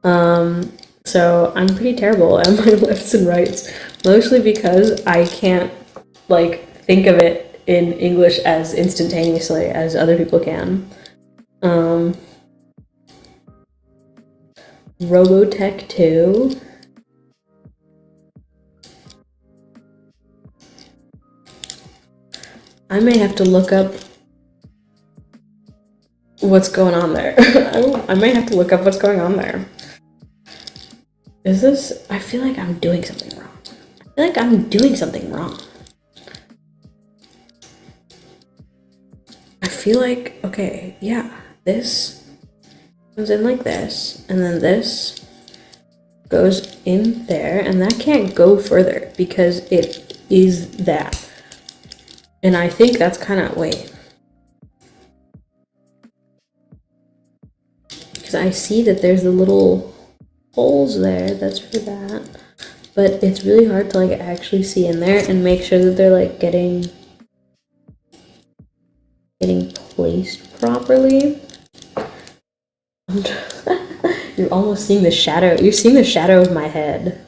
So I'm pretty terrible at my lefts and rights, mostly because I can't like think of it in English as instantaneously as other people can. Robotech II. I may have to look up what's going on there. I might have to look up what's going on there. I feel like I'm doing something wrong. I feel like, okay, yeah, this comes in like this, and then this goes in there, and that can't go further because it is that. And I think that's kind of, wait. Because I see that there's the little holes there, that's for that. But it's really hard to like actually see in there and make sure that they're like getting placed properly. You're almost seeing the shadow. You're seeing the shadow of my head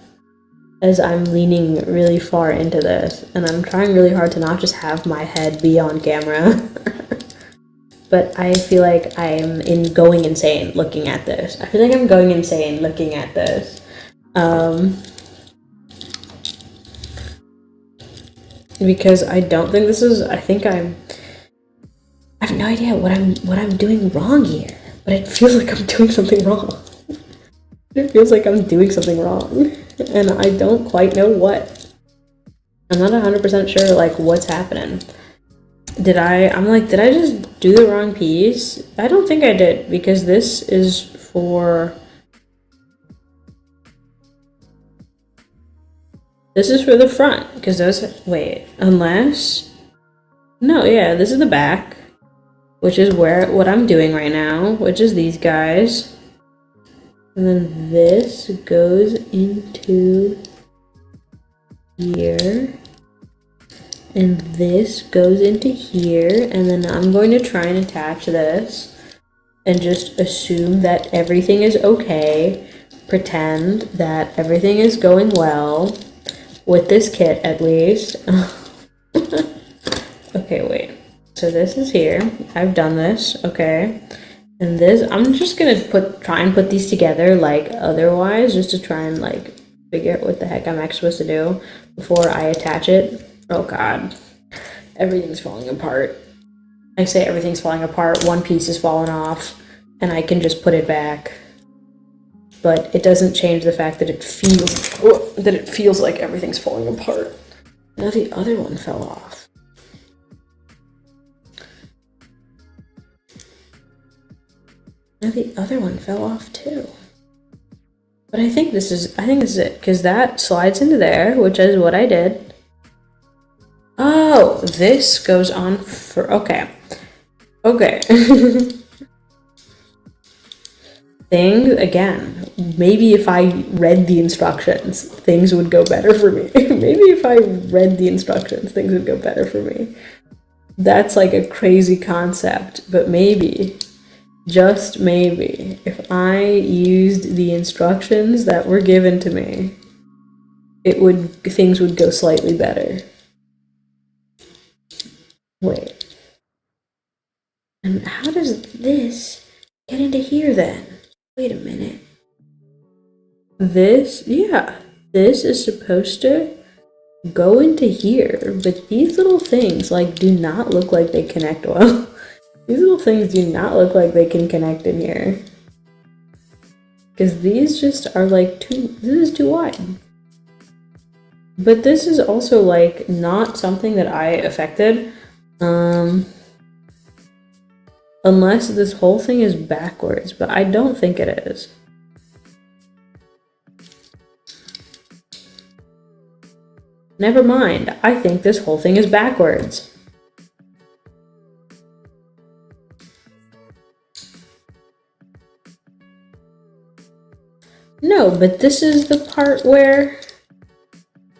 as I'm leaning really far into this, and I'm trying really hard to not just have my head be on camera. But I feel like I'm going insane looking at this. Because I don't think this is, I have no idea what I'm doing wrong here, but it feels like I'm doing something wrong. And I don't quite know what. I'm not 100% sure like what's happening. Did I just do the wrong piece? I don't think I did, because this is for the front, because no, yeah, this is the back, which is what I'm doing right now, which is these guys. And then this goes into here. And this goes into here. And then I'm going to try and attach this. and just assume that everything is okay. Pretend that everything is going well with this kit, at least. Okay, wait. So this is here. I've done this, okay. And this, I'm just gonna try and put these together like otherwise, just to try and like figure out what the heck I'm actually supposed to do before I attach it. Oh god. Everything's falling apart. I say everything's falling apart, one piece is falling off, and I can just put it back. But it doesn't change the fact that it feels like everything's falling apart. Now the other one fell off. Now the other one fell off too. But I think this is it, because that slides into there, which is what I did. Oh, this goes on for, okay. Okay. Thing, again, maybe if I read the instructions, things would go better for me. Maybe if I read the instructions, things would go better for me. That's like a crazy concept, but maybe, just maybe, if I used the instructions that were given to me, things would go slightly better. Wait. And how does this get into here then? Wait a minute. This is supposed to go into here, but these little things, like, do not look like they connect well. These little things do not look like they can connect in here. Because these just are like this is too wide. But this is also like not something that I affected. Unless this whole thing is backwards, but I don't think it is. Never mind, I think this whole thing is backwards. No, but this is the part where...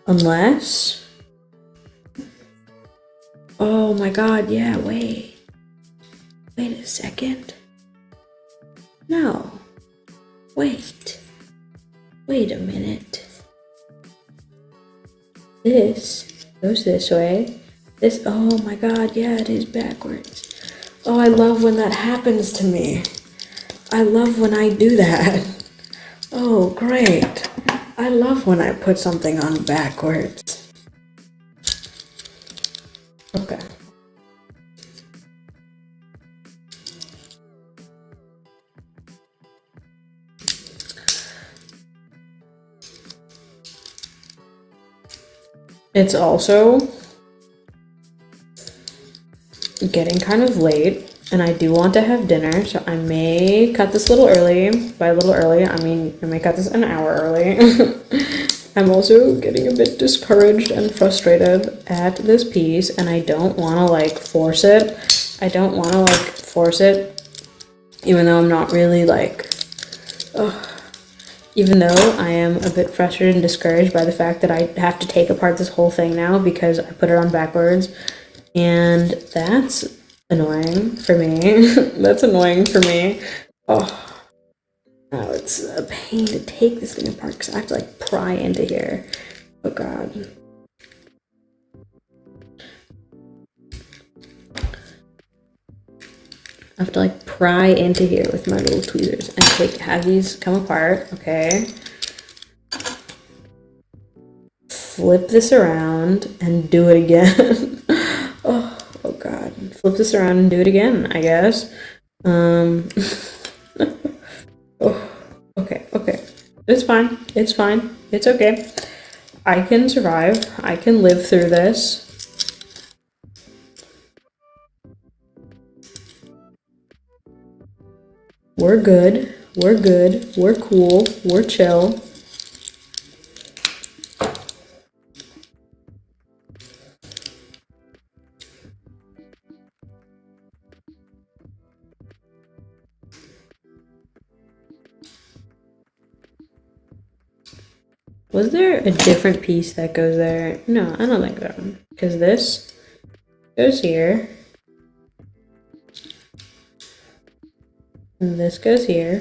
Unless... Oh my god, yeah, wait. Wait a second. No. Wait. Wait a minute. This goes this way. This, oh my god, yeah, it is backwards. Oh, I love when that happens to me. I love when I do that. Oh, great. I love when I put something on backwards. Okay. It's also getting kind of late, and I do want to have dinner, so I may cut this a little early. By a little early, I mean I may cut this an hour early. I'm also getting a bit discouraged and frustrated at this piece, and I don't want to like force it. I don't want to like force it, even though I'm not really like, even though I am a bit frustrated and discouraged by the fact that I have to take apart this whole thing now because I put it on backwards, and that's annoying for me. That's annoying for me. Oh, it's a pain to take this thing apart because I have to like pry into here. Oh god. I have to like pry into here with my little tweezers and have these come apart, okay? Flip this around and do it again. Oh god. Flip this around and do it again, I guess. Oh, okay. It's fine. It's fine. It's okay. I can survive. I can live through this. We're good. We're good. We're cool. We're chill. Was there a different piece that goes there? No, I don't think so. Because this goes here. And this goes here.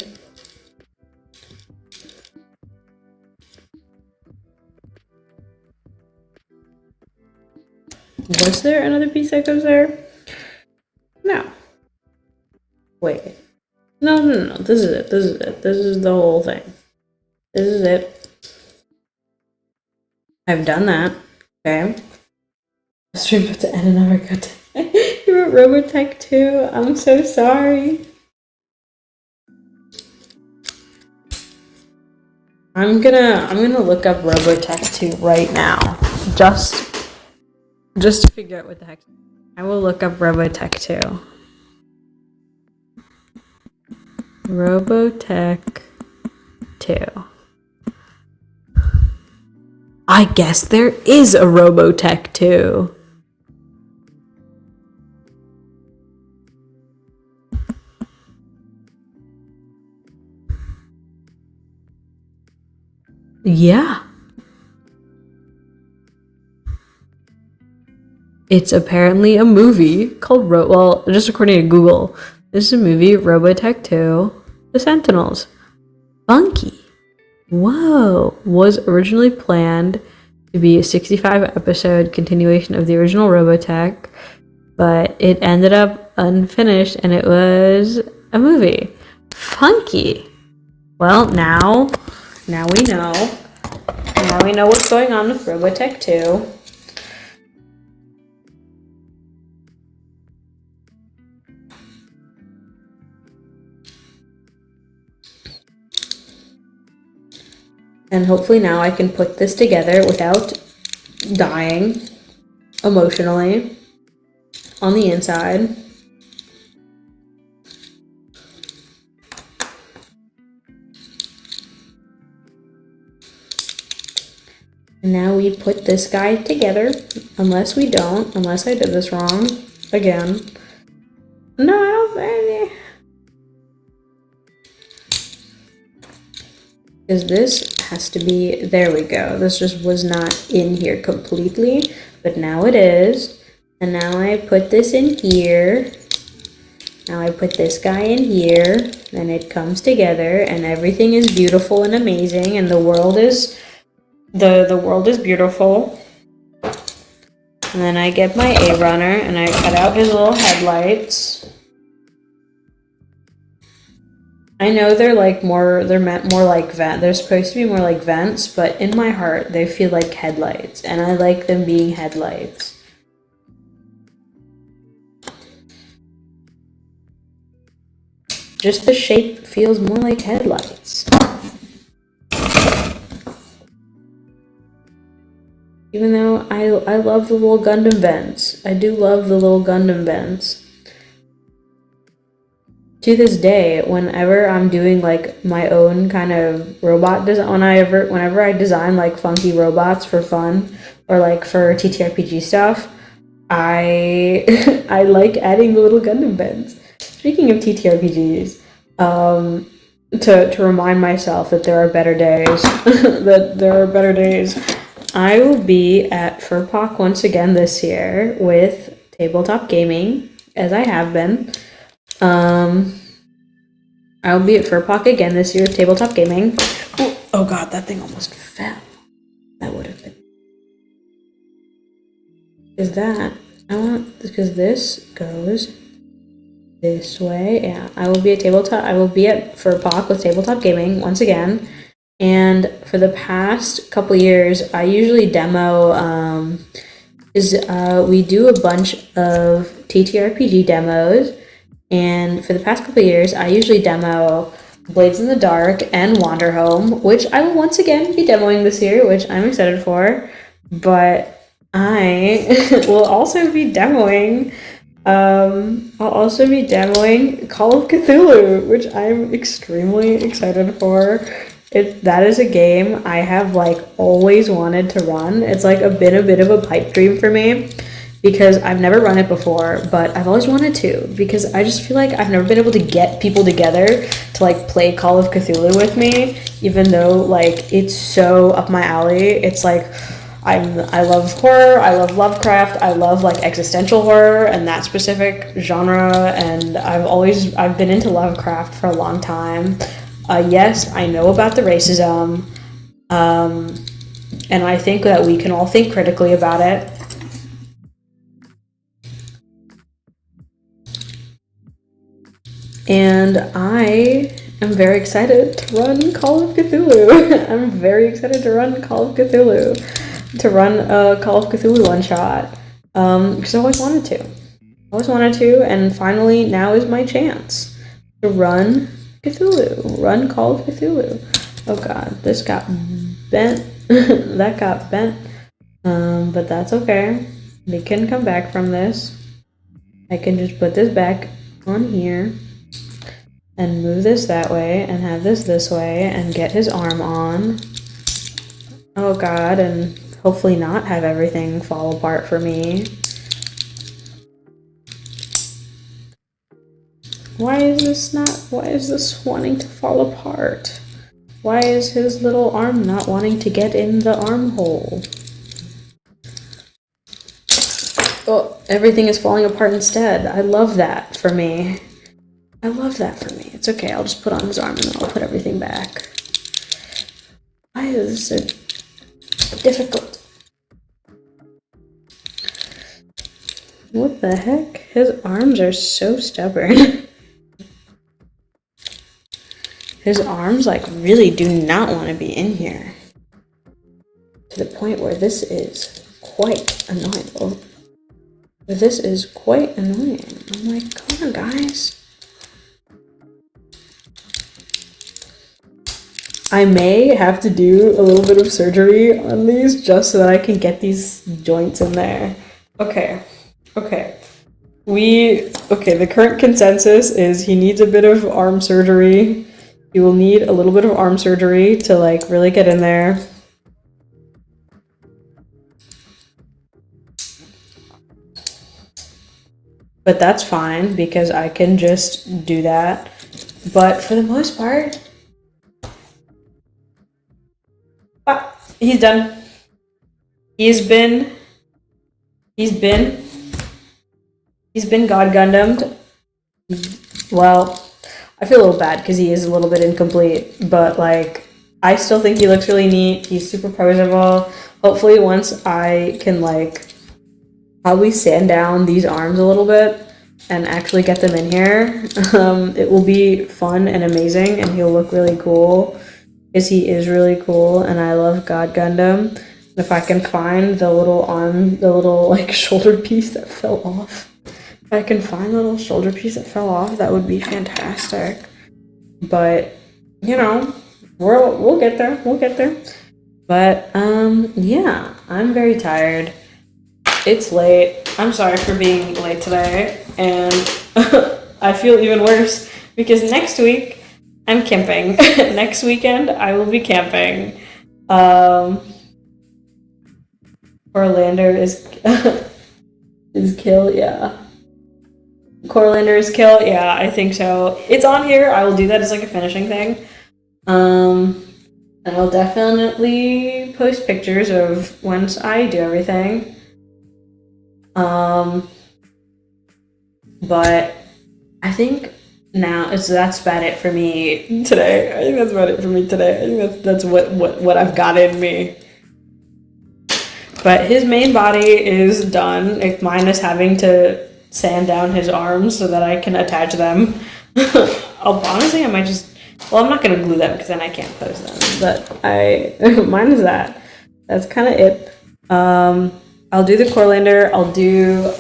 Was there another piece that goes there? No. Wait. No. This is it. This is the whole thing. This is it. I've done that. Okay. The stream about to end and never got to. You wrote Robotech II. I'm so sorry. I'm gonna look up Robotech II right now. Just to figure out what the heck. I will look up Robotech II. Robotech 2. I guess there is a Robotech 2. Yeah. It's apparently a movie called well, just according to Google, this is a movie, Robotech 2, The Sentinels. Funky. Whoa. Was originally planned to be a 65-episode continuation of the original Robotech, but it ended up unfinished and it was a movie. Funky. Well, now we know. Now we know what's going on with Robotech 2. And hopefully now I can put this together without dying emotionally on the inside. And now we put this guy together, unless I did this wrong again. No, I don't think. Because this has to be, there we go. This just was not in here completely, but now it is. And now I put this in here. Now I put this guy in here, and it comes together, and everything is beautiful and amazing, and the world is beautiful. And then I get my A-runner, and I cut out his little headlights. I know they're meant more like vent. They're supposed to be more like vents, but in my heart, they feel like headlights, and I like them being headlights. Just the shape feels more like headlights. Even though I love the little Gundam vents. I do love the little Gundam vents. To this day, whenever I'm doing like my own kind of robot design, whenever I design like funky robots for fun or like for TTRPG stuff, I I like adding the little Gundam vents. Speaking of TTRPGs, to remind myself that there are better days, I will be at Furpoc once again this year with tabletop gaming, as I have been. I'll be at Furpoc again this year with tabletop gaming. Oh god, that thing almost fell. That would have been. Because this goes this way. Yeah, I will be at Furpoc with tabletop gaming once again. And for the past couple years, I usually demo, we do a bunch of TTRPG demos. And for the past couple years, I usually demo Blades in the Dark and Wanderhome, which I will once again be demoing this year, which I'm excited for. But I will also be demoing, Call of Cthulhu, which I'm extremely excited for. That is a game I have like always wanted to run. It's like been a bit of a pipe dream for me because I've never run it before, but I've always wanted to because I just feel like I've never been able to get people together to like play Call of Cthulhu with me, even though like it's so up my alley. It's like I love horror, I love Lovecraft, I love like existential horror and that specific genre, and I've been into Lovecraft for a long time. Yes, I know about the racism, and I think that we can all think critically about it. And I am very excited to run Call of Cthulhu. I'm very excited to run Call of Cthulhu. To run a Call of Cthulhu one-shot. Because I always wanted to. And finally, now is my chance to run Cthulhu. Run Call of Cthulhu. Oh god, this got bent. That got bent. But that's okay. We can come back from this. I can just put this back on here. And move this that way, and have this way, and get his arm on. Oh god, and hopefully not have everything fall apart for me. Why is this wanting to fall apart? Why is his little arm not wanting to get in the armhole? Oh, everything is falling apart instead. I love that for me. It's okay, I'll just put on his arm and then I'll put everything back. Why is this so difficult? What the heck? His arms are so stubborn. His arms, like, really do not want to be in here. To the point where this is quite annoying. Oh, this is quite annoying. I'm like, come on, guys. I may have to do a little bit of surgery on these just so that I can get these joints in there. Okay. The current consensus is he needs a bit of arm surgery. He will need a little bit of arm surgery to like really get in there. But that's fine because I can just do that. But for the most part, he's done. He's been God Gundam'd. Well, I feel a little bad because he is a little bit incomplete, but like, I still think he looks really neat. He's super poseable. Hopefully once I can like probably sand down these arms a little bit and actually get them in here, it will be fun and amazing and he'll look really cool. Because he is really cool and I love God Gundam. If I can find the little arm, the little like shoulder piece that fell off. If I can find the little shoulder piece that fell off, that would be fantastic. But, you know, we'll get there. But, yeah, I'm very tired. It's late. I'm sorry for being late today. And I feel even worse because next week I'm camping. Next weekend I will be camping. Corlander is kill, yeah. Corlander is kill, yeah, I think so. It's on here. I will do that as like a finishing thing. And I'll definitely post pictures of once I do everything. But I think now that's about it for me today. I think that's what I've got in me. But his main body is done. Like, mine is having to sand down his arms so that I can attach them. Honestly, I might just... Well, I'm not going to glue them because then I can't post them. But mine is that. That's kind of it. I'll do the Corlander. I'll do...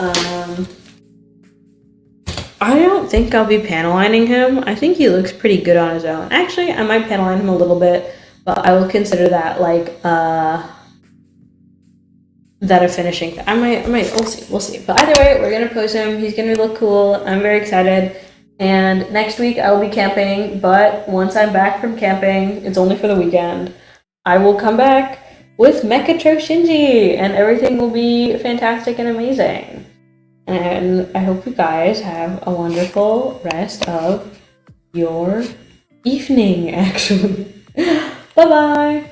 I don't think I'll be panel lining him. I think he looks pretty good on his own. Actually, I might panel line him a little bit, but I will consider that like that a finishing thing. I might, we'll see. But either way, we're gonna post him. He's gonna look cool. I'm very excited. And next week I will be camping, but once I'm back from camping, it's only for the weekend, I will come back with Mechatro Shinji, and everything will be fantastic and amazing. And I hope you guys have a wonderful rest of your evening, actually. Bye-bye!